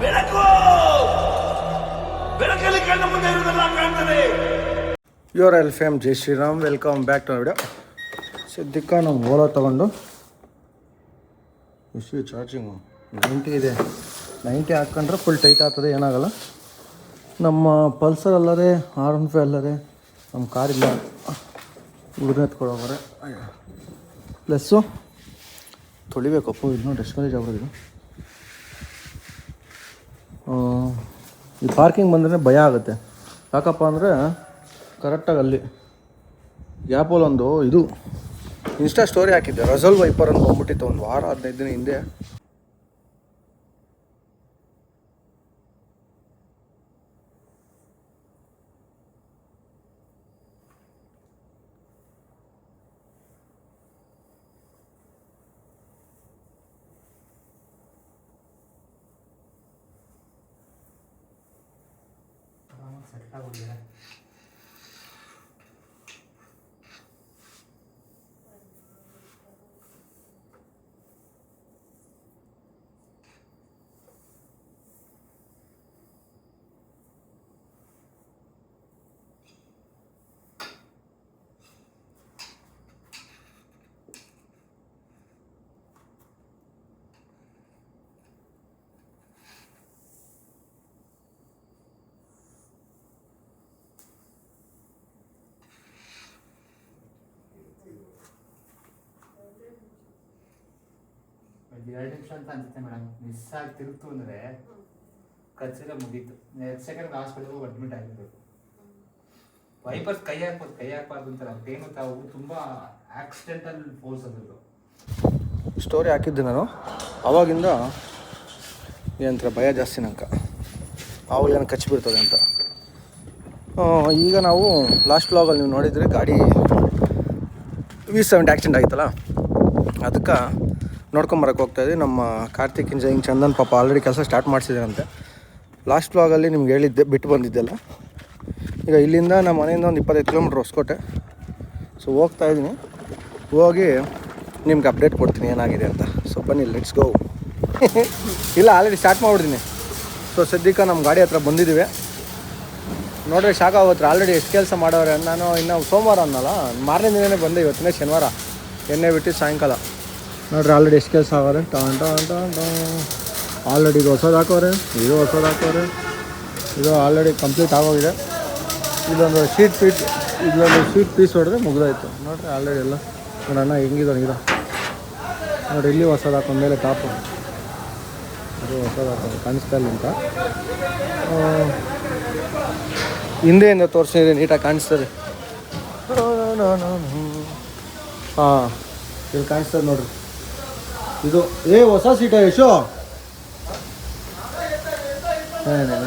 ಬೆಳಕು ಬೆಳಕಲ್ಲಿ ಕಣ್ಣ ಮುಂದೆ ಇರುವುದೆಲ್ಲ ಕಾಣ್ತದೆ. ಯುವರ್ ಎಲ್ ಫೇಮ್ ಜೈ Shriram. Welcome back to video. ಸದ್ಯಕ್ಕೆ ನಾವು ಓಲಾ ತೊಗೊಂಡು ಎಷ್ಟು ಚಾರ್ಜಿಂಗು 90 ಇದೆ. 90 ಹಾಕ್ಕೊಂಡ್ರೆ ಫುಲ್ ಟೈಟ್ ಆಗ್ತದೆ, ಏನಾಗಲ್ಲ. ನಮ್ಮ ಪಲ್ಸರ್ ಅಲ್ಲದೆ R15 ಅಲ್ಲದೆ ನಮ್ಮ ಕಾರಿಲ್ಲ, ಹುಡುಗ ಎತ್ಕೊಳೋರೆ. ಪ್ಲಸ್ಸು ತೊಳಿಬೇಕಪ್ಪ, ಇದು ಡೆಸ್ಟ್ ಕಾಲೇಜ್ ಆಗ್ಬಿಡಿದು. ಈ ಪಾರ್ಕಿಂಗ್ ಬಂದರೆ ಭಯ ಆಗುತ್ತೆ. ಯಾಕಪ್ಪ ಅಂದರೆ ಕರೆಕ್ಟಾಗಿ ಅಲ್ಲಿ ಗ್ಯಾಪಲ್ಲೊಂದು ಇದು ಇನ್ಸ್ಟಾ ಸ್ಟೋರಿ ಹಾಕಿದ್ದೆ, ರಸಲ್ ವೈಪರ್ ಅಂತ ಬಂದ್ಬಿಟ್ಟಿತ್ತು ಒಂದು ವಾರ 15 ದಿನ ಹಿಂದೆ. ಒಂದು 2 ನಿಮಿಷ ಅಂತ ಅನ್ಸುತ್ತೆ ಮೇಡಮ್. ಮಿಸ್ ಆಗಿ ತಿರುಗ್ತು ಅಂದರೆ ಕಚ್ಚಿರ ಮುಗೀತು. 2 ಸೆಕೆಂಡ್ ಹಾಸ್ಪಿಟಲ್ಗೆ ಹೋಗಿ ಅಡ್ಮಿಟ್ ಆಗಿರ್ಬೇಕು. ವೈಪರ್ಸ್ ಕೈ ಹಾಕ್ಬಾರ್ದು ಅಂತಾರೆ. ಅದೇನು ತಾವು ತುಂಬ ಆಕ್ಸಿಡೆಂಟಲ್ ಫೋರ್ಸ್ ಅದ್ರದ್ದು ಸ್ಟೋರಿ ಹಾಕಿದ್ದೆ ನಾನು. ಆವಾಗಿಂದ ಏನಂತಾರೆ ಭಯ ಜಾಸ್ತಿ ನಂಗೆ, ಆವಾಗಲೇನು ಕಚ್ಚಿಬಿಡ್ತದೆ ಅಂತ. ಈಗ ನಾವು ಲಾಸ್ಟ್ ವ್ಲಾಗಲ್ಲಿ ನೀವು ನೋಡಿದರೆ ಗಾಡಿ V70 ಆಕ್ಸಿಡೆಂಟ್ ಆಗಿತ್ತಲ್ಲ, ಅದಕ್ಕೆ ನೋಡ್ಕೊಂಬರಕ್ಕೆ ಹೋಗ್ತಾಯಿದ್ವಿ. ನಮ್ಮ ಕಾರ್ತಿಕ್ ಇಂಜಿನಿಯರಿಂಗ್ ಚಂದನ್ ಪಾಪ ಆಲ್ರೆಡಿ ಕೆಲಸ ಸ್ಟಾರ್ಟ್ ಮಾಡಿಸಿದಾರಂತೆ. ಲಾಸ್ಟ್ ವ್ಲಾಗಲ್ಲಿ ನಿಮ್ಗೆ ಹೇಳಿದ್ದೆ, ಬಿಟ್ಟು ಬಂದಿದ್ದೆಲ್ಲ. ಈಗ ಇಲ್ಲಿಂದ ನಮ್ಮ ಮನೆಯಿಂದ ಒಂದು 25 ಕಿಲೋಮೀಟ್ರ್ ಹೊಸಕೋಟೆ. ಸೊ ಹೋಗ್ತಾಯಿದ್ದೀನಿ, ಹೋಗಿ ನಿಮ್ಗೆ ಅಪ್ಡೇಟ್ ಕೊಡ್ತೀನಿ ಏನಾಗಿದೆ ಅಂತ. ಸೊ ಬನ್ನಿ, ಲೆಟ್ಸ್ ಗೋ. ಇಲ್ಲ, ಆಲ್ರೆಡಿ ಸ್ಟಾರ್ಟ್ ಮಾಡಿಬಿಡ್ತೀನಿ. ಸೊ ಸದ್ಯಕ್ಕೆ ನಮ್ಮ ಗಾಡಿ ಹತ್ರ ಬಂದಿದ್ದೀವಿ. ನೋಡ್ರಿ ಶಾಕ್ ಆಗುತ್ತೆ, ಆಲ್ರೆಡಿ ಎಷ್ಟು ಕೆಲಸ ಮಾಡೋರೆ. ನಾನು ಇನ್ನು ಸೋಮವಾರ ಅನ್ನಲ್ಲ, ಮಾರನೇ ದಿನವೇ ಬಂದೆ. ಇವತ್ತಿನ ಶನಿವಾರ ಎಣ್ಣೆ ಬಿಟ್ಟು ಸಾಯಂಕಾಲ ನೋಡ್ರಿ ಆಲ್ರೆಡಿ ಎಷ್ಟು ಕೆಲಸ ಆಗೋರೆ. ಆಲ್ರೆಡಿ ಇದು ಹೊಸದು ಹಾಕೋರೆ, ಇದು ಹೊಸದು ಹಾಕೋರೆ, ಇದು ಆಲ್ರೆಡಿ ಕಂಪ್ಲೀಟ್ ಆಗೋಗಿದೆ. ಇದೊಂದು ಶೀಟ್ ಪೀಸ್ ಹೊಡೆದ್ರೆ ಮುಗಿದೋಯ್ತು. ನೋಡ್ರಿ ಆಲ್ರೆಡಿ ಎಲ್ಲ ನೋಡೋಣ ಹೆಂಗಿದೆ ಇದು. ನೋಡಿರಿ ಇಲ್ಲಿ ಹೊಸದು ಹಾಕೊಂಡು ಮೇಲೆ ಟಾಪು, ಅದು ಹೊಸದು ಹಾಕೋದು ಕಾಣಿಸ್ತಾ ಇಲ್ಲ ಅಂತ. ಹಿಂದೆಯಿಂದ ತೋರಿಸಿದ್ರೆ ನೀಟಾಗಿ ಕಾಣಿಸ್ತದೆ. ಹಾಂ, ಇಲ್ಲಿ ಕಾಣಿಸ್ತದೆ ನೋಡ್ರಿ. ಇದು ಹೊಸ ಸೀಟ ಯಶೋ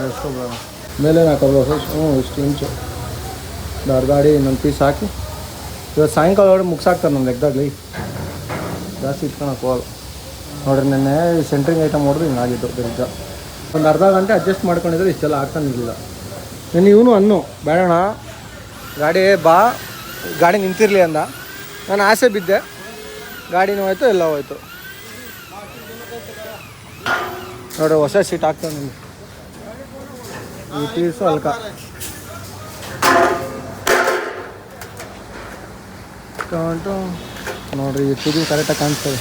ಎಷ್ಟು ಮೇಲೆ ಹಾಕೋದು ಹೊಸ. ಇಷ್ಟು ಇಂಚು ಗಾಡಿ ಇನ್ನೊಂದು ಪೀಸ್ ಹಾಕಿ ಇವತ್ತು ಸಾಯಂಕಾಲ ಒಳಗೆ ಮುಗಿಸಾಕ್ತಾರೆ ನಮ್ಮ ಲೆಕ್ಕದಾಗಲಿ. ಜಾಸ್ತಿ ಇಟ್ಕೊಳಕ್ಕೆ ಹೋಗಲ್ಲ. ನೋಡ್ರಿ ನೆನ್ನೆ ಸೆಂಟ್ರಿಂಗ್ ಐಟಮ್ ಹೊಡೆದು ಹಿಂಗಾಗಿದ್ದು. ಬೆಳಿಗ್ಗೆ ಒಂದು ಅರ್ಧ ಗಂಟೆ ಅಡ್ಜಸ್ಟ್ ಮಾಡ್ಕೊಂಡಿದ್ರೆ ಇಷ್ಟೆಲ್ಲ ಆಗ್ತಾನಿರಲಿಲ್ಲ. ನೆನ್ನೆ ಇವನು ಅನ್ನು ಬೇಡೋಣ ಗಾಡಿ ಗಾಡಿ ನಿಂತಿರಲಿ ಅಂದ. ನಾನು ಆಸೆ ಬಿದ್ದೆ, ಗಾಡಿನೂ ಹೋಯ್ತು, ಎಲ್ಲ ಹೋಯ್ತು. ನೋಡ್ರಿ ಹೊಸ ಸೀಟ್ ಹಾಕ್ತಾನೆ ನಿಮಗೆ. ಈ ಪೀಸು ಅಲ್ಕ ನೋಡ್ರಿ, ಈ ತುದಿ ಕರೆಕ್ಟಾಗಿ ಕಾಣಿಸ್ತದೆ.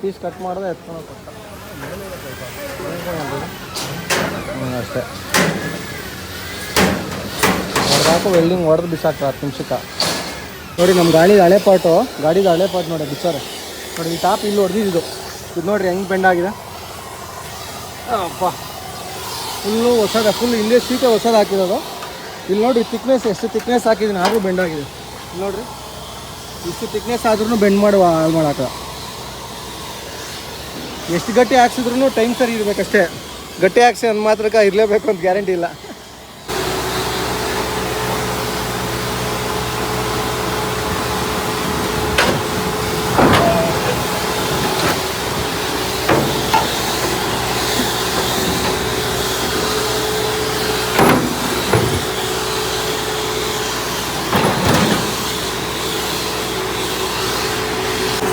ಪೀಸ್ ಕಟ್ ಮಾಡಿದ್ರೆ ಎತ್ಕೊಂಡು ಕೊಟ್ಟ ಅಷ್ಟೇ. ಹೊಡೆದಾಕು ವೆಲ್ಡಿಂಗ್ ಹೊಡೆದು ಬಿಸಾಕ್ತಾರೆ 10 ನಿಮಿಷಕ್ಕೆ. ನೋಡಿ ನಮ್ಮ ಗಾಡಿದು ಹಳೆ ಪಾಟು ನೋಡಿ ಬಿಚ್ಚಾರೆ. ನೋಡಿ ಈ ಟಾಪ್ ಇಲ್ಲಿ ಹೊಡೆದಿದ್ದು. ಇದು ನೋಡಿರಿ ಹೆಂಗೆ ಬೆಂಡಾಗಿದೆ. ಅಪ್ಪ ಫುಲ್ಲು ಹೊಸದ, ಫುಲ್ ಹಿಂದೆ ಸೀಟೇ ಹೊಸದು ಹಾಕಿರೋದು. ಇಲ್ಲಿ ನೋಡಿ ಥಿಕ್ನೆಸ್, ಎಷ್ಟು ಥಿಕ್ನೆಸ್ ಹಾಕಿದ್ದೀನಿ ಆದರೂ ಬೆಂಡಾಗಿದೆ. ಇಲ್ಲಿ ನೋಡಿರಿ, ಇಷ್ಟು ಥಿಕ್ನೆಸ್ ಆದ್ರೂ ಬೆಂಡ್ ಮಾಡುವ ಹಾಳು ಮಾಡಾಕ. ಎಷ್ಟು ಗಟ್ಟಿ ಹಾಕ್ಸಿದ್ರು ಟೈಮ್ ಸರಿ ಇರಬೇಕಷ್ಟೇ. ಗಟ್ಟಿ ಹಾಕ್ಸಿ ಅಂದ ಮಾತ್ರಕ್ಕೆ ಇರಲೇಬೇಕು ಅಂತ ಗ್ಯಾರಂಟಿ ಇಲ್ಲ.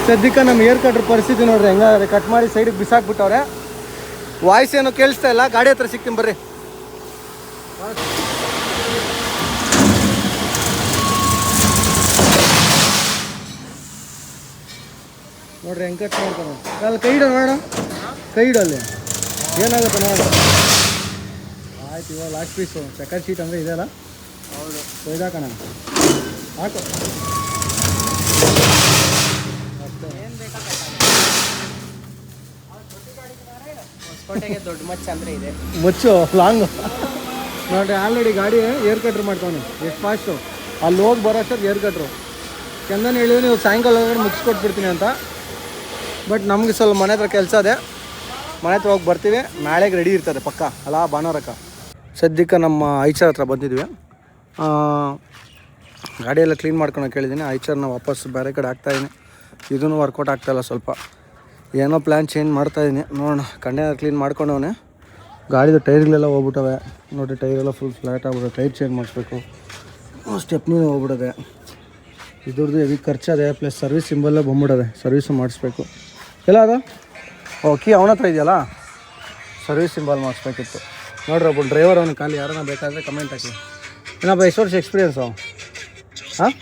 ಸದ್ಯಕ್ಕೆ ನಮ್ಮ ಏರ್ ಕಟ್ರ್ ಪರಿಸ್ಥಿತಿ ನೋಡ್ರಿ ಹೆಂಗಾದ್ರೆ ಕಟ್ ಮಾಡಿ ಸೈಡಿಗೆ ಬಿಸಾಕ್ಬಿಟ್ಟವ್ರೆ. ವಾಯ್ಸ್ ಏನು ಕೇಳಿಸ್ತಾ ಇಲ್ಲ. ಗಾಡಿ ಹತ್ರ ಸಿಗ್ತೀನಿ ಬರ್ರಿ. ನೋಡ್ರಿ ಹೆಂಗೆ ಕಟ್ ಮಾಡ್ತಾನೆ. ಅಲ್ಲಿ ಕೈ ಇಡೋ ನೋಡೋಣ, ಕೈ ಇಡಲ್ಲಿ ಏನಾಗುತ್ತೆ ನೋಡೋಣ. ಆಯ್ತು, ಇವಾಗ ಲಾಸ್ಟ್ ಪೀಸು ಸೆಕೆಂಡ್ ಶೀಟ್ ಅಂದರೆ ಇದೆಯಲ್ಲ. ಹೌದು, ಕೊಯ್ದಾಕಣ ಹಾಕು. ಹೊಸಕೋಟೆಗೆ ದೊಡ್ಡ ಮಚ್ಚ ಅಂದರೆ ಇದೆ ಮುಚ್ಚು ಲಾಂಗು. ನೋಡ್ರಿ ಆಲ್ರೆಡಿ ಗಾಡಿ ಏರ್ ಕಟ್ರ್ ಮಾಡ್ತಾನೆ ಎಷ್ಟು ಫಾಸ್ಟು. ಅಲ್ಲಿ ಹೋಗಿ ಬರೋಷ್ಟಕ್ಕೆ ಏರ್ ಕಟ್ರು. ಚಂದನ್ ಹೇಳಿದ್ರೆ ನೀವು ಸಾಯಂಕಾಲ ಹೋಗಿ ಮುಗಿಸ್ಕೊಟ್ಬಿಡ್ತೀನಿ ಅಂತ. ಬಟ್ ನಮಗೆ ಸ್ವಲ್ಪ ಮನೆ ಹತ್ರ ಕೆಲಸ ಇದೆ, ಮನೆ ಹತ್ರ ಹೋಗಿ ಬರ್ತೀವಿ. ನಾಳೆಗೆ ರೆಡಿ ಇರ್ತದೆ ಪಕ್ಕ ಅಲ್ಲ ಭಾನುವಾರಕ್ಕೆ. ಸದ್ಯಕ್ಕೆ ನಮ್ಮ ಐಚರ್ ಹತ್ರ ಬಂದಿದ್ವಿ. ಗಾಡಿಯೆಲ್ಲ ಕ್ಲೀನ್ ಮಾಡ್ಕೊಳಕ್ಕೆ ಕೇಳಿದ್ದೀನಿ. ಐಚರ್ನ ವಾಪಸ್ ಬೇರೆ ಕಡೆ ಹಾಕ್ತಾಯಿದ್ದೀನಿ. ಇದೂ ವರ್ಕೌಟ್ ಆಗ್ತಾಯಿಲ್ಲ. ಸ್ವಲ್ಪ ಏನೋ ಪ್ಲ್ಯಾನ್ ಚೇಂಜ್ ಮಾಡ್ತಾಯಿದ್ದೀನಿ. ನೋಡೋಣ. ಕಂಟೈನರ್ ಕ್ಲೀನ್ ಮಾಡ್ಕೊಂಡವನೇ. ಗಾಡಿದು ಟೈರ್ಗಳೆಲ್ಲ ಹೋಗ್ಬಿಟ್ಟವೆ ನೋಡಿರಿ. ಟೈರೆಲ್ಲ ಫುಲ್ ಫ್ಲ್ಯಾಟ್ ಆಗ್ಬಿಡುತ್ತೆ. ಟೈರ್ ಚೇಂಜ್ ಮಾಡಿಸ್ಬೇಕು. ಸ್ಟೆಪ್ನಿನೂ ಹೋಗ್ಬಿಡೋದೆ. ಇದ್ರದ್ದು ಹೆವಿ ಖರ್ಚದೆ. ಪ್ಲಸ್ ಸರ್ವಿಸ್ ಸಿಂಬಲ್ಲೇ ಬಂದ್ಬಿಡೋದೆ. ಸರ್ವಿಸು ಮಾಡಿಸ್ಬೇಕು. ಎಲ್ಲ ಅದು ಓಕೆ ಅವನ ಹತ್ರ ಇದೆಯಲ್ಲ, ಸರ್ವಿಸ್ ಸಿಂಬಲ್ ಮಾಡಿಸ್ಬೇಕಿತ್ತು. ನೋಡ್ರಿ ಒಬ್ಬ ಡ್ರೈವರ್ ಅವ್ನು ಖಾಲಿ ಯಾರನ್ನ ಬೇಕಾದರೆ ಕಮೆಂಟ್ ಹಾಕಿ. ಏನಪ್ಪ ಎಷ್ಟು ವರ್ಷ ಎಕ್ಸ್ಪೀರಿಯೆನ್ಸು? ಹಾಂ,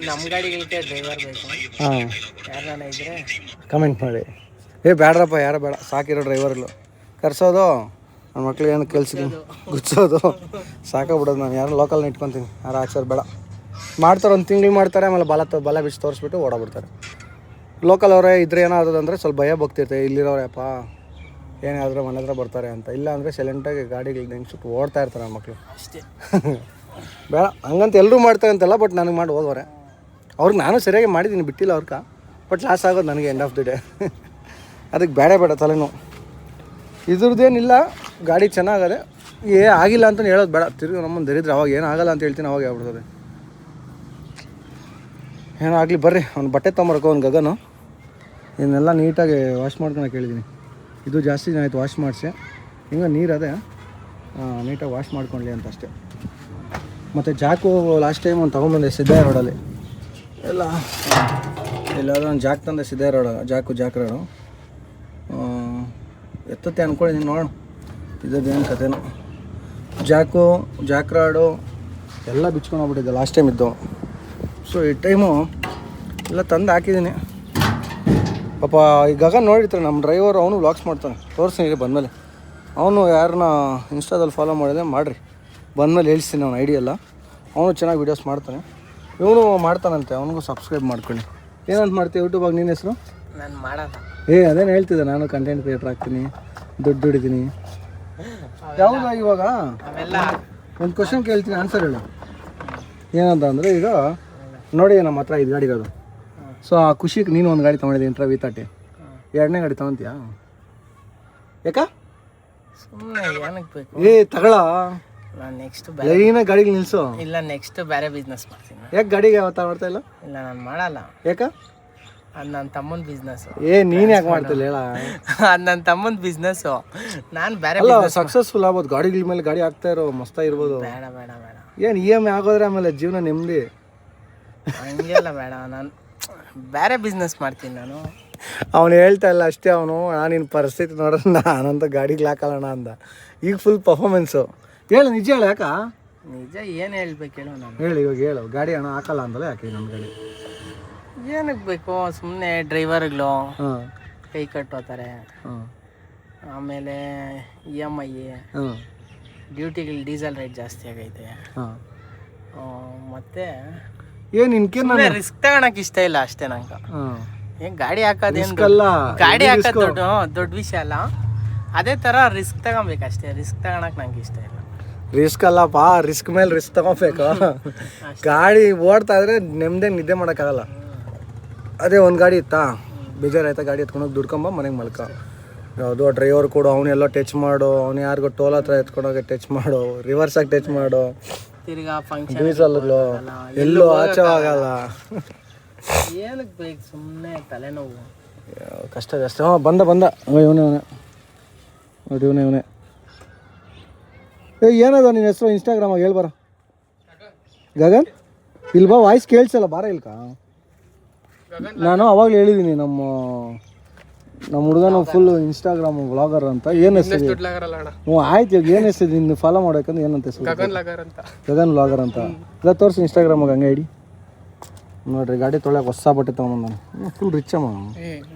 ನಮ್ಮ ಗಾಡಿಗಳಿಗೆ ಡ್ರೈವರ್ ಬೇಕು. ಹಾಂ, ಯಾರನ್ನ ಇದ್ದರೆ ಕಮೆಂಟ್ ಮಾಡಿ. ಬೇಡ್ರಪ್ಪ, ಯಾರು ಬೇಡ, ಸಾಕಿರೋ ಡ್ರೈವರ್ಗಳು ಕರ್ಸೋದು. ನನ್ನ ಮಕ್ಳಿಗೆ ಏನು ಕೆಲ್ಸಕ್ಕೆ ಗುಚ್ಚೋದು ಸಾಕಾಗ್ಬಿಡೋದು. ನಾನು ಯಾರು ಲೋಕಲ್ನ ಇಟ್ಕೊತೀನಿ. ಯಾರು ಹಾಕ್ಸೋರು ಬೇಡ. ಮಾಡ್ತಾರೆ, ಒಂದು ತಿಂಗ್ಳಿಗೆ ಮಾಡ್ತಾರೆ, ಆಮೇಲೆ ಬಲ ಬಿಚ್ಚಿ ತೋರಿಸ್ಬಿಟ್ಟು ಓಡಾಬಿಡ್ತಾರೆ. ಲೋಕಲ್ ಅವರೇ ಇದ್ರೆ ಏನಾಗೋದು ಅಂದರೆ ಸ್ವಲ್ಪ ಭಯ ಭಕ್ತಿರ್ತದೆ. ಇಲ್ಲಿರೋರಪ್ಪ ಏನಾದರೂ ಮನೆ ಹತ್ರ ಬರ್ತಾರೆ ಅಂತ. ಇಲ್ಲ ಅಂದರೆ ಸೈಲೆಂಟಾಗಿ ಗಾಡಿಗಳಿಗೆ ನೆನ್ಸ್ಬಿಟ್ಟು ಓಡ್ತಾ ಇರ್ತಾರೆ ನನ್ನ ಮಕ್ಕಳು ಅಷ್ಟೇ. ಬೇಡ ಹಂಗಂತ ಎಲ್ಲರೂ ಮಾಡ್ತಾರೆ ಅಂತಲ್ಲ. ಬಟ್ ನನಗೆ ಮಾಡಿ ಹೋಗೋರೆ. ಅವ್ರಿಗೆ ನಾನು ಸರಿಯಾಗಿ ಮಾಡಿದ್ದೀನಿ, ಬಿಟ್ಟಿಲ್ಲ ಅವ್ರಿಗೆ. ಬಟ್ ಲಾಸ್ ಆಗೋದು ನನಗೆ ಎಂಡ್ ಆಫ್ ದಿ ಡೇ. ಅದಕ್ಕೆ ಬೇಡ ತಲೆನೋ. ಇದ್ರದ್ದೇನಿಲ್ಲ, ಗಾಡಿ ಚೆನ್ನಾಗದೆ. ಆಗಿಲ್ಲ ಅಂತ ಹೇಳೋದು ಬೇಡ. ತಿರುಗಿ ನಮ್ಮನ್ನು ದರಿದ್ರೆ ಅವಾಗ ಏನಾಗಲ್ಲ ಅಂತ ಹೇಳ್ತೀನಿ, ಅವಾಗ ಆಗ್ಬಿಡ್ತದೆ. ಏನೋ ಆಗಲಿ ಬರ್ರಿ. ಅವ್ನು ಬಟ್ಟೆ ತೊಗೊಂಬರಕೋ ಅವ್ನು ಗಗನು. ಇದನ್ನೆಲ್ಲ ನೀಟಾಗಿ ವಾಶ್ ಮಾಡ್ಕೊಳಕ್ಕೆ ಹೇಳಿದ್ದೀನಿ. ಇದು ಜಾಸ್ತಿ ದಿನ ಆಯಿತು ವಾಶ್ ಮಾಡಿಸಿ. ಹಿಂಗೆ ನೀರು ಅದೇ ನೀಟಾಗಿ ವಾಶ್ ಮಾಡ್ಕೊಳ್ಳಿ ಅಂತ ಅಷ್ಟೇ. ಮತ್ತು ಜಾಕು ಲಾಸ್ಟ್ ಟೈಮ್ ಒಂದು ತೊಗೊಂಬಂದೆ ಸಿದ್ಧಾಯ ರೋಡಲ್ಲಿ. ಎಲ್ಲಾದ್ರೂ ಒಂದು ಜಾಕ್ ತಂದೆ ಸಿದ್ಧಾಯ ರೋಡ. ಜಾಕ್ ರೋಡು ಎತ್ತತ್ತೆ ಅಂದ್ಕೊಂಡಿದ್ದೀನಿ. ನೋಡೋಣ ಇದ್ರದ್ದು ಏನು ಕಥೆನೋ. ಜಾಕ್ ರಾಡು ಎಲ್ಲ ಬಿಚ್ಕೊಂಡು ಹೋಗ್ಬಿಟ್ಟಿದ್ದೆ ಲಾಸ್ಟ್ ಟೈಮ್ ಇದ್ದು. ಸೊ ಈ ಟೈಮು ಎಲ್ಲ ತಂದು ಹಾಕಿದ್ದೀನಿ. ಪಾಪ ಈ ಗಗನ್ ನೋಡಿರ್ತಾರೆ ನಮ್ಮ ಡ್ರೈವರ್. ಅವನು ವ್ಲಾಗ್ಸ್ ಮಾಡ್ತಾನೆ. ತೋರಿಸ್ತೀನಿ ಬಂದಮೇಲೆ. ಅವನು ಯಾರನ್ನ ಇನ್ಸ್ಟಾದಲ್ಲಿ ಫಾಲೋ ಮಾಡಿದೆ ಮಾಡಿರಿ. ಬಂದಮೇಲೆ ಹೇಳ್ತೀನಿ ಅವ್ನು ಐಡಿಯಾ ಎಲ್ಲ. ಅವನು ಚೆನ್ನಾಗಿ ವೀಡಿಯೋಸ್ ಮಾಡ್ತಾನೆ. ಇವನು ಮಾಡ್ತಾನಂತೆ. ಅವನಿಗೂ ಸಬ್ಸ್ಕ್ರೈಬ್ ಮಾಡ್ಕೊಳ್ಳಿ. ಏನಂತ ಮಾಡ್ತೀವಿ ಯೂಟ್ಯೂಬಾಗ ನಿನ್ನ ಹೆಸರು? ನಾನು ಮಾಡಲ್ಲ. ಅದೇನು ಹೇಳ್ತಿದ್ದೆ, ನಾನು ಕಂಟೆಂಟ್ ಕ್ರಿಯೇಟರ್ ಆಗ್ತೀನಿ, ದುಡ್ಡು ದುಡಿತೀನಿ. ಯಾವಾಗ ಇವಾಗ ಅವೆಲ್ಲ ಒಂದು ಕ್ವಶನ್ ಕೇಳ್ತೀನಿ, ಆನ್ಸರ್ ಹೇಳು. ಏನಂತ ಅಂದರೆ ಈಗ ನೋಡಿ ನಮ್ಮ ಹತ್ರ 5 ಗಾಡಿ ಇರೋದು. ಸೊ ಆ ಖುಷಿಗೆ ನೀನು ಒಂದು ಗಾಡಿ ತೊಗೊಂಡಿದ್ದೆ ಇಂಟ್ರಾ V30. ಎರಡನೇ ಗಾಡಿ ತೊಗೊತೀಯಾ? ಯಾಕ ಸುಮ್ಮನೆ ಏನಕ್ಕೆ ಬೇಕು? ತಗೊಳ. ನಾನು ನೆಕ್ಸ್ಟ್ ಲೈನ ಗಾಡಿಗೆ ನಿಲ್ಸು. ಇಲ್ಲ, ನೆಕ್ಸ್ಟ್ ಬೇರೆ ಬಿಸ್ನೆಸ್ ಮಾಡ್ತೀನಿ. ಯಾಕೆ ಗಾಡಿಗೆ ಯಾವತ್ತ ಮಾಡ್ತಾ ಇಲ್ಲ? ಇಲ್ಲ, ನಾನು ಮಾಡಲ್ಲ. ಯಾಕ? ಅದು ನನ್ನ ತಮ್ಮನ ಬಿಸ್ನೆಸ್ಸು. ನೀನು ಯಾಕೆ ಮಾಡ್ತಿಲ್ಲ ಹೇಳ? ಅದು ನನ್ನ ತಮ್ಮನ ಬಿಸ್ನೆಸ್ಸು. ನಾನು ಬೇರೆ ಅಲ್ಲ, ಸಕ್ಸಸ್ಫುಲ್ ಆಗ್ಬೋದು. ಗಾಡಿಗಳ ಮೇಲೆ ಗಾಡಿ ಆಗ್ತಾ ಇರೋ ಮಸ್ತ ಇರ್ಬೋದು. ಬೇಡ. ಏನು EMI ಆಗೋದ್ರೆ ಆಮೇಲೆ ಜೀವನ ನೆಮ್ಮದಿ. ಹಂಗೆಲ್ಲ ಬೇಡ. ನಾನು ಬೇರೆ ಬಿಸ್ನೆಸ್ ಮಾಡ್ತೀನಿ ನಾನು. ಅವನು ಹೇಳ್ತಾ ಇಲ್ಲ ಅಷ್ಟೇ. ಅವನು ನಿನ್ನ ಪರಿಸ್ಥಿತಿ ನೋಡ್ರೆ ನಾನಂತ ಗಾಡಿಗೆ ಹಾಕಲ್ಲಣ್ಣ ಅಂದ. ಈಗ ಫುಲ್ ಪರ್ಫಾರ್ಮೆನ್ಸು. ಹೇಳು, ನಿಜ ಹೇಳು. ಯಾಕ? ನಿಜ ಏನು ಹೇಳ್ಬೇಕು ಹೇಳು? ನಾನು ಹೇಳಿ, ಇವಾಗ ಹೇಳು. ಗಾಡಿ ಹಣ ಹಾಕಲ್ಲ ಅಂದಲ್ಲ, ಯಾಕೆ ನಮ್ಮ ಗಾಡಿ ಏನಕ್ಕೆ ಬೇಕು? ಸುಮ್ಮನೆ ಡ್ರೈವರ್ಗಳು ಹಾಂ ಕೈ ಕಟ್ಟೋತಾರೆ. ಆಮೇಲೆ EMI, ಡ್ಯೂಟಿಗಳು, ಡೀಸೆಲ್ ರೇಟ್ ಜಾಸ್ತಿ ಆಗೈತೆ. ಮತ್ತೆ ಏನು ಇನ್ಕೇನು ರಿಸ್ಕ್ ತಗೊಳಕ್ ಇಷ್ಟ ಇಲ್ಲ ಅಷ್ಟೇ ನಂಗೆ. ಏನ್ ಗಾಡಿ ಹಾಕೋದೇನು ಗಾಡಿ ಹಾಕೋದು ದೊಡ್ಡ ವಿಷಯ ಅಲ್ಲ. ಅದೇ ಥರ ರಿಸ್ಕ್ ತಗೊಬೇಕಷ್ಟೇ. ರಿಸ್ಕ್ ತಗೊಳಕ್ ನಂಗೆ ಇಷ್ಟ ಇಲ್ಲ. ರಿಸ್ಕ್ ಅಲ್ಲಪ್ಪ, ರಿಸ್ಕ್ ಮೇಲೆ ರಿಸ್ಕ್ ತಗೋಬೇಕು. ಗಾಡಿ ಓಡ್ತಾ ಇದ್ರೆ ನೆಮ್ಮದಿ ನಿದ್ದೆ ಮಾಡೋಕ್ಕಾಗಲ್ಲ. ಅದೇ ಒಂದು ಗಾಡಿ ಇತ್ತಾ, ಬೇಜಾರಾಯ್ತಾ, ಗಾಡಿ ಎತ್ಕೊಂಡೋಗಿ ದುಡ್ಕೊಂಬ ಮನೆಗೆ ಮಲ್ಕ. ಯಾವುದೋ ಡ್ರೈವರ್ ಕೊಡು, ಅವನ್ನೆಲ್ಲ ಟಚ್ ಮಾಡು, ಅವ್ನು ಯಾರಿಗೋ ಟೋಲ್ ಹತ್ರ ಎತ್ಕೊಂಡೋಗಿ ಟಚ್ ಮಾಡು, ರಿವರ್ಸಾಗಿ ಟಚ್ ಮಾಡು, ತಿರ್ಗಾ ಫಂಕ್ಷನ್ ಡೀಸಲ್ಗಳು ಎಲ್ಲೂ ಆಚವಾಗಲ್ಲ. ಏನಕ್ಕೆ ಬೇಕು ಸುಮ್ಮನೆ ತಲೆನೋವು? ಕಷ್ಟ ಜಾಸ್ತಿ. ಬಂದ ಇವನೇ ನೋಡಿ, ಇವನೇ. ಏನದ ನಿನ್ನ ಹೆಸರು ಇನ್ಸ್ಟಾಗ್ರಾಮಾಗ ಹೇಳ್ಬಾರ? ಗಗನ್ ಇಲ್ಬಾ, ವಾಯ್ಸ್ ಕೇಳಿಸಲ್ಲ, ಬಾರ ಇಲ್ಕ. ನಾನು ಅವಾಗಲೇ ಹೇಳಿದ್ದೀನಿ ನಮ್ಮ ಹುಡುಗನ ಫುಲ್ ಇನ್ಸ್ಟಾಗ್ರಾಮ್ ವ್ಲಾಗರ್ ಅಂತ. ಏನು ಹೆಸರು? ಹ್ಞೂ ಆಯ್ತು. ಇವಾಗ ಏನು ಹೆಸರು ನಿನ್ನ ಫಾಲೋ ಮಾಡೋಕಂದ್ರೆ ಏನಂತ ಹೆಸರು? ಗಗನ್ ವ್ಲಾಗರ್ ಅಂತ. ಇಲ್ಲ ತೋರಿಸಿ ಇನ್ಸ್ಟಾಗ್ರಾಮಾಗ ಹಂಗೆ ಐಡಿ. ನೋಡ್ರಿ ಗಾಡಿ ತೊಳೆಯಕ್ಕೆ ಹೊಸ ಬಟ್ಟೆ ತೊಗೊಂಬಂದಾನೆ. ಫುಲ್ ರಿಚ್ ಅಮ್ಮ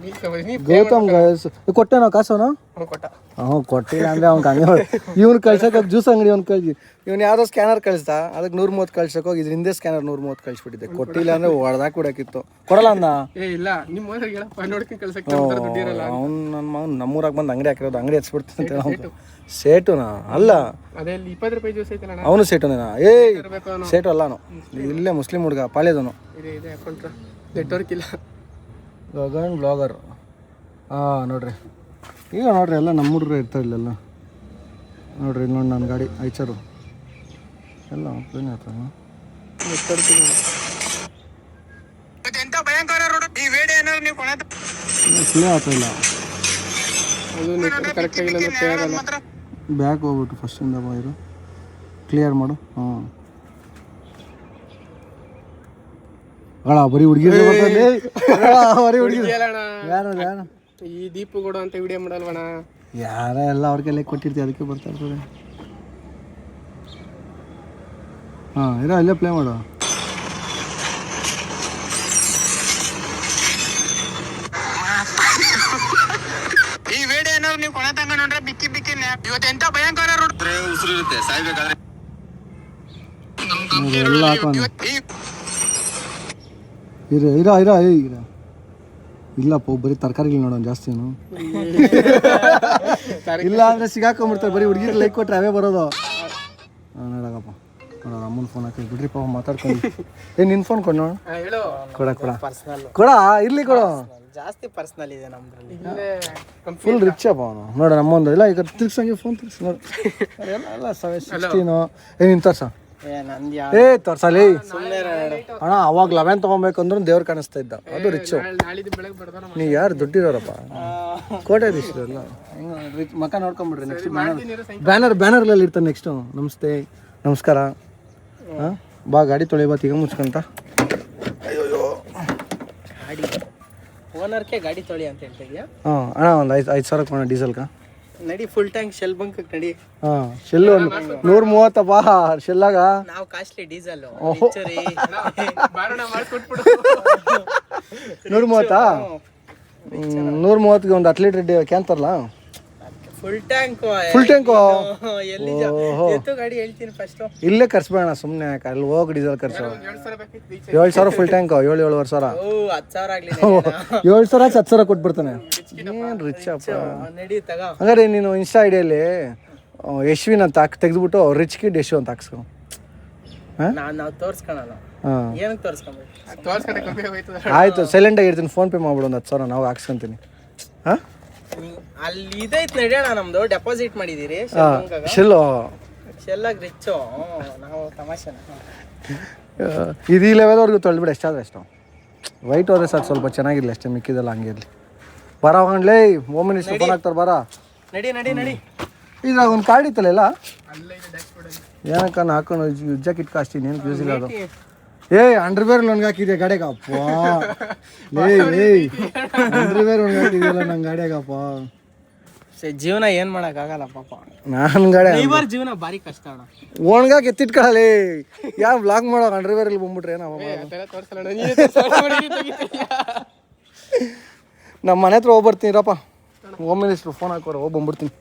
ಗೌತಮ್. ಕೊಟ್ಟೆ ನಾವು ಕಾಸವನು? ಹ್ಞೂ ಕೊಟ್ಟಿಲ್ಲ ಅಂದರೆ ಅವ್ನು ಹಂಗೆ ಇವ್ನು ಕಳ್ಸಕ್ಕೆ ಜ್ಯೂಸ್ ಅಂಗಡಿ ಅವ್ನು ಕಳ್ಸಿ ಇವ್ನು ಯಾವುದೋ ಸ್ಕ್ಯಾನರ್ ಕಳಿಸ್ದ. ಅದಕ್ಕೆ 130 ಕಳ್ಸಕ್ಕೆ ಹೋಗಿ ಇದ್ರ ಹಿಂದೆ ಸ್ಕ್ಯಾನರ್ 130 ಕಳಿಸ್ಬಿಟ್ಟಿದ್ದೆ. ಕೊಟ್ಟಿಲ್ಲ ಅಂದರೆ ಹೊಡೆದಾಕ್ ಬಿಡೋಕಿತ್ತು. ಕೊಡಲ್ಲ ಅಂದ ಅವ್ನು. ನನ್ನ ಮಗನು ನಮ್ಮೂರಾಗ ಬಂದು ಅಂಗಡಿ ಹಾಕಿರೋದು. ಅಂಗಡಿ ಹಚ್ಬಿಡ್ತೀನಿ ಅಂತ ಸೇಟುನಾ? ಅಲ್ಲ ಅವನು ಸೇಟುನೇನಾ? ಸೇಟು ಅಲ್ಲ ಅವನು. ಇಲ್ಲೇ ಮುಸ್ಲಿಂ ಹುಡುಗ ಪಾಳ್ಯದವನು. ಗಗನ್ ಬ್ಲಾಗರ್. ಹಾಂ ನೋಡ್ರಿ ಈಗ ನೋಡ್ರಿ ಎಲ್ಲ ನಮ್ಮ ಹುಡುಗರು ಇರ್ತಾರೆ ಇಲ್ಲೆಲ್ಲ. ನೋಡ್ರಿ ಇಲ್ಲಿ ನೋಡಿ ನನ್ನ ಗಾಡಿ ಐಚರು ಎಲ್ಲ ಪ್ಲೇನ್ ಆಯ್ತಾನ. ಕ್ಲಿಯರ್ ಆಗ್ತಾಯಿಲ್ಲ. ಬ್ಯಾಕ್ ಹೋಗ್ಬಿಟ್ಟು ಫಸ್ಟಿಂದ ಇರು ಕ್ಲಿಯರ್ ಮಾಡು. ಹಾಂ ಅಣ್ಣ ಬರೀ ಹುಡುಗಿರು ಬರೀ ಹುಡುಗಿರು. ಯಾರು ಈ ದೀಪು ಕೊಡು ಅಂತ ವಿಡಿಯೋ ಮಾಡಲ್ವಣ? ಯಾರ ಎಲ್ಲ ಅವ್ರಿಗೆಲ್ಲ ಕೊಟ್ಟಿರ್ತೀವಿ ಅದಕ್ಕೆ ಬರ್ತಾ ಇರ್ತದೆ. ಹಾಂ ಇರೋ ಅಲ್ಲೇ ಪ್ಲೇ ಮಾಡು. ಈ ವಿಡಿಯೋ ಏನಾದ್ರು ನೀವು ಕೊನೆ ತನಕ ನೋಡ್ರೆ ಬಿಕ್ಕಿ ಬಿಕ್ಕಿ ಇವತ್ತು ಎಂತ ಭಯಂಕರ ಉಸಿರು ಇರುತ್ತೆ ಸಾಯ್ಬೇಕಾದ್ರೆ. ಎಲ್ಲ ಹಾಕೋಣ ಇರೋ ಇಲ್ಲಪ್ಪ ಬರೀ ತರಕಾರಿಗಳು ನೋಡೋಣ ಜಾಸ್ತಿನು. ಇಲ್ಲ ಅಂದರೆ ಸಿಗಾಕೊಂಬಿಡ್ತಾರೆ. ಬರೀ ಹುಡುಗಿರು ಲೈಕ್ ಕೊಟ್ಟರೆ ಅವೇ ಬರೋದು. ಹಾಂ ನೋಡಗಪ್ಪ ನೋಡೋಣ. ಅಮ್ಮನ ಫೋನ್ ಹಾಕಿ ಬಿಡ್ರಿ ಪಾಪ ಮಾತಾಡ್ಕೊಂಡು. ನಿನ್ನ ಫೋನ್ ಕೊಡು ನೋಡು. ಕೊಡ ಇರ್ಲಿ ಕೊಡು. ಜಾಸ್ತಿ ಪರ್ಸ್ನಲ್ ಇದೆ ನಮ್ದ್ರಲ್ಲಿ. ಫುಲ್ ರಿಚ್ ಅಪ್ಪ ಅವನು. ನೋಡ ನಮ್ಮೊಂದು ಇಲ್ಲ ಈಗ ತಿರ್ಗ್ಸಂಗೆ ಫೋನ್ ತಿರ್ಗ್ಸಿ ನೋಡಿ. ಎಲ್ಲ 16 ನಿನ್ ತರ್ಸ ತೋರ್ಸಲಿ ಅಣ್ಣ. ಅವಾಗ 11 ತೊಗೊಬೇಕಂದ್ರೂ ದೇವ್ರು ಕಾಣಿಸ್ತಾ ಇದ್ದ. ಅದು ರಿಚ್ಚು. ನೀವು ಯಾರು ದುಡ್ಡಿರೋರಪ್ಪ ಕೋಟ್ಯಾಧೀಶರಲ್ಲ. ಹಿಂಗೆ ಮಕ್ಕ ನೋಡ್ಕೊಂಬಿಡ್ರಿ. ನೆಕ್ಸ್ಟ್ ಬ್ಯಾನರ್ಗಳಲ್ಲಿ ಇರ್ತಾನೆ. ನೆಕ್ಸ್ಟು ನಮಸ್ತೆ ನಮಸ್ಕಾರ. ಹಾಂ ಬಾ ಗಾಡಿ ತೊಳೆಯಬಾತ್ ಈಗ ಮುಚ್ಕೊಂತ. ಓನರ್ಗೆ ಗಾಡಿ ತೊಳಿ ಅಂತ ಹೇಳ್ತಿದ್ಯಾ? ಹಾಂ ಅಣ್ಣ ಒಂದು 5,000 ಕೊಡೋಣ ಡೀಸೆಲ್ಗೆ. ನಡಿ ಫುಲ್ ಟ್ಯಾಂಕ್ ಶೆಲ್ ಬಂಕ್ ನಡಿ. ಹಾಂ ಶೆಲ್ಲು 130 ಬಾ ಶೆಲ್ಲಾಗ. ನಾವು ಕಾಸ್ಟ್ಲಿ ಡೀಸೆಲ್ 130. 130ಗೆ ಒಂದು 10 ಲೀಟ್ರ್ ಕ್ಯಾನ್ ತರಲ್ಲ. ಫುಲ್ ಟ್ಯಾಂಕ್ ಎಲ್ಲಿ ಎತ್ತು ಗಾಡಿ ಹೇಳ್ತೀನಿ ಫಸ್ಟ್. ಇಲ್ಲೇ ಖರ್ಚಬೇಡ ಸುಮ್ಮನೆ. ಅಲ್ಲಿ ಹೋಗಿ ಡೀಸೆಲ್ ಖರ್ಚು 7,000 ಫುಲ್ ಟ್ಯಾಂಕ್. 7,000 10,000 ಆಗ್ಲಿ. 7,000 10,000 ಕೊಟ್ಬಿಡ್ತಾನೆ. ಏನು ರಿಚ್ ಅಪ್ಪ. ನಡಿ ತಗ. ಹಂಗಾರೆ ನೀನು ಇನ್ಸ್ಟಾ ಐಡಿಯಲ್ಲಿ ಯಶ್ವಿನ್ ಅಂತ ತೆಗೆದ್ಬಿಟ್ಟು ರಿಚ್ ಕಿಡ್ ಯಶು ಅಂತ ಹಾಕ್ಸ್ಕೊ. ನಾವು ತೋರ್ಸ್ಕೊಳಲ್ಲ. ಹಾಂ ಏನಕ್ಕೆ ತೋರ್ಸ್ಕೊಬೇಕು? ಆಯಿತು ಸೈಲೆಂಟಾಗಿ ಇರ್ತೀನಿ. ಫೋನ್ ಪೇ ಮಾಡ್ಬಿಡು ಒಂದು 10,000 ನಾವು ಹಾಕ್ಸ್ಕೊಂತೀನಿ. ಹಾಂ ಅಲ್ಲಿ ಇದೈತ್ ನಡೆಯೋಣ. ನಮ್ದು ಡೆಪಾಸಿಟ್ ಮಾಡಿದಿರಿ ಶೆಲ್ಲಾಗ ರಿಚ್ಚು. ನಾವು ತಮಾಷೆನ ಇದು ಈ ಲೆವೆಲ್ವರೆಗೂ ತೊಳೆದ್ಬಿಡು. ಎಷ್ಟಾದ್ರೆ ಅಷ್ಟು ವೈಟ್ ಹೋದ್ರೆ ಸಾಕು. ಸ್ವಲ್ಪ ಚೆನ್ನಾಗಿರಲಿ ಅಷ್ಟೇ. ಮಿಕ್ಕಿದೆಲ್ಲ ಹಂಗೆ ಇರಲಿ. ಬರ ಹೋಗಣ್ಲೇ ಹೋಮ್ ಮಿನಿಸ್ಟರ್ ಫೋನ್ ಹಾಕ್ತಾರೆ. ಬರ ನಡಿ. ಇದ್ರಾಗ ಒಂದು ಕಾರ್ಡ್ ಇತ್ತಲ್ಲ ಏನಕ್ಕ ಹಾಕೊಂಡು ಉಜ್ಜಕ್ಕೆ ಇಟ್ಕಾಸ್ತೀನಿ. ಏನು ಯೂಸ್ ಇಲ್ಲ ಅದು. ಅಂಡರ್ವೇರ್ ನನಗೆ ಹಾಕಿದ್ಯಾ ಗಾಡಿಗಪ್ಪ. ಅಂಡರ್ವೇರ್ ನನಗೆ ಹಾಕಿದ್ಯಲ್ಲ ನಂಗೆ ಗಾಡಿಯಾಗಪ್ಪ. ಜೀವನ ಏನ್ ಮಾಡಕ್ ಆಗಲ್ಲ ಪಾಪ. ನಾನು ಗಾಡಿ ಜೀವನ ಭಾರಿ ಕಷ್ಟ ಅಣ್ಣ. ಒಣಗಾಕ ಎತ್ತಿಟ್ಕೊಳ್ಳಿ. ಯಾವ ಬ್ಲಾಗ್ ಮಾಡೋ ಅಂಡರ್ವೇರ್ ಅಲ್ಲಿ ಬಂದ್ಬಿಟ್ರೆ ನಮ್ಮ ಮನೆ ಹತ್ರ ಹೋಗ್ಬರ್ತೀನಿ. ರಪ್ಪ ಹೋಮ್ ಮಿನಿಸ್ಟ್ರು ಫೋನ್ ಹಾಕೋರು ಹೋಗಿ ಬಂದ್ಬಿಡ್ತೀನಿ.